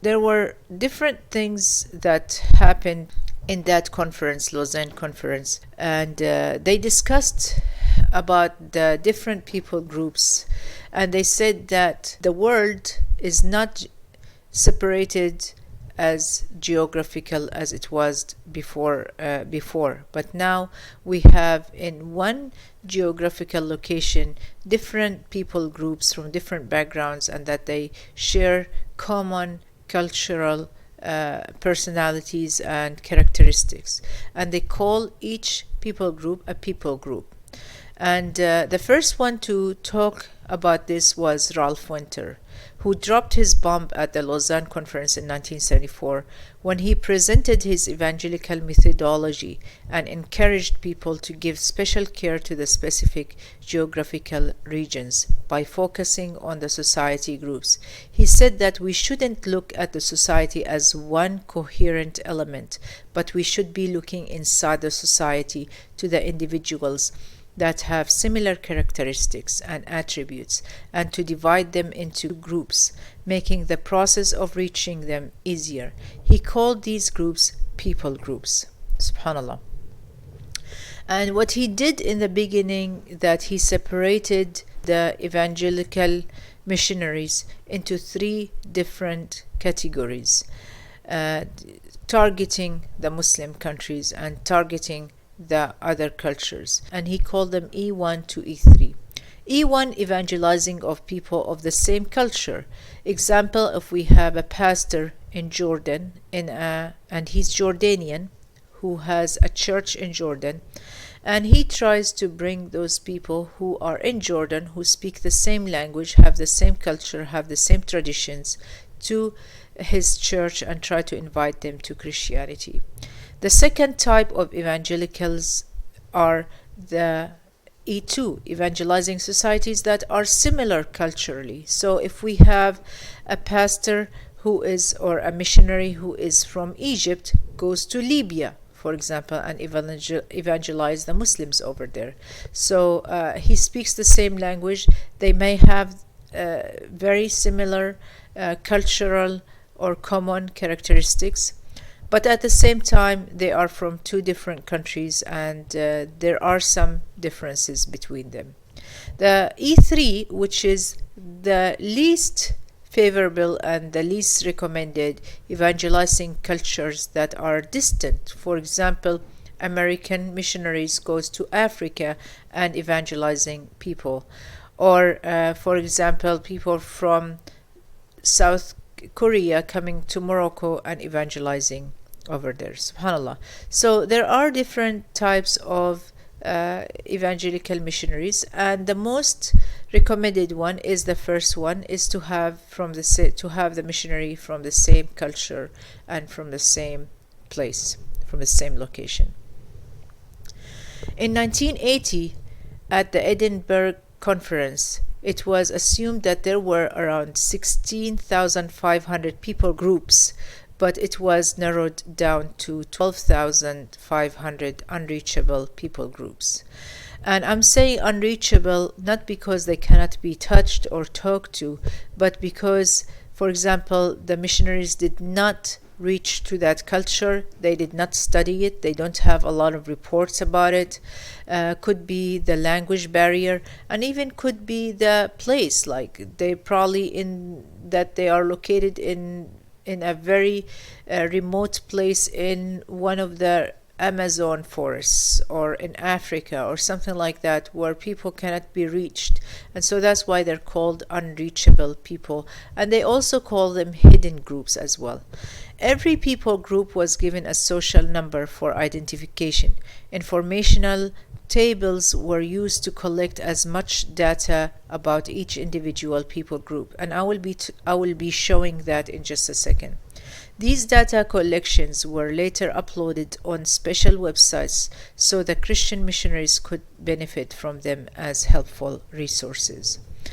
there were different things that happened in that conference, Lausanne conference, and they discussed about the different people groups, and they said that the world is not separated as geographical as it was before, but now we have in one geographical location different people groups from different backgrounds, and that they share common cultural personalities and characteristics, and they call each people group a people group. And the first one to talk about this was Ralph Winter, who dropped his bomb at the Lausanne Conference in 1974 when he presented his evangelical methodology and encouraged people to give special care to the specific geographical regions by focusing on the society groups. He said that we shouldn't look at the society as one coherent element, but we should be looking inside the society to the individuals that have similar characteristics and attributes, and to divide them into groups, making the process of reaching them easier. He called these groups people groups. Subhanallah. And what he did in the beginning, that he separated the evangelical missionaries into three different categories, targeting the Muslim countries and targeting the other cultures, and he called them E1 to E3. E1, evangelizing of people of the same culture. Example, if we have a pastor in Jordan and he's Jordanian, who has a church in Jordan, and he tries to bring those people who are in Jordan, who speak the same language, have the same culture, have the same traditions, to his church and try to invite them to Christianity. The second type of evangelicals are the E2, evangelizing societies that are similar culturally. So if we have a pastor who is, or a missionary who is from Egypt, goes to Libya, for example, and evangelize the Muslims over there. So he speaks the same language. They may have very similar cultural or common characteristics, but at the same time they are from two different countries, and there are some differences between them. The E3, which is the least favorable and the least recommended, evangelizing cultures that are distant. For example, American missionaries goes to Africa and evangelizing people, or for example, people from South Korea coming to Morocco and evangelizing over there. Subhanallah. So there are different types of evangelical missionaries, and the most recommended one is the first one, is to have the missionary from the same culture and from the same place, from the same location. In 1980, at the Edinburgh Conference, it was assumed that there were around 16,500 people groups, but it was narrowed down to 12,500 unreachable people groups. And I'm saying unreachable not because they cannot be touched or talked to, but because, for example, the missionaries did not reach to that culture. They did not study it. They don't have a lot of reports about it. Could be the language barrier, and even could be the place. Like they probably they are located in a very remote place in one of the Amazon forests, or in Africa, or something like that, where people cannot be reached, and so that's why they're called unreachable people. And they also call them hidden groups as well. Every people group was given a social number for identification. Informational tables were used to collect as much data about each individual people group, and I will be showing that in just a second. These data collections were later uploaded on special websites so the Christian missionaries could benefit from them as helpful resources.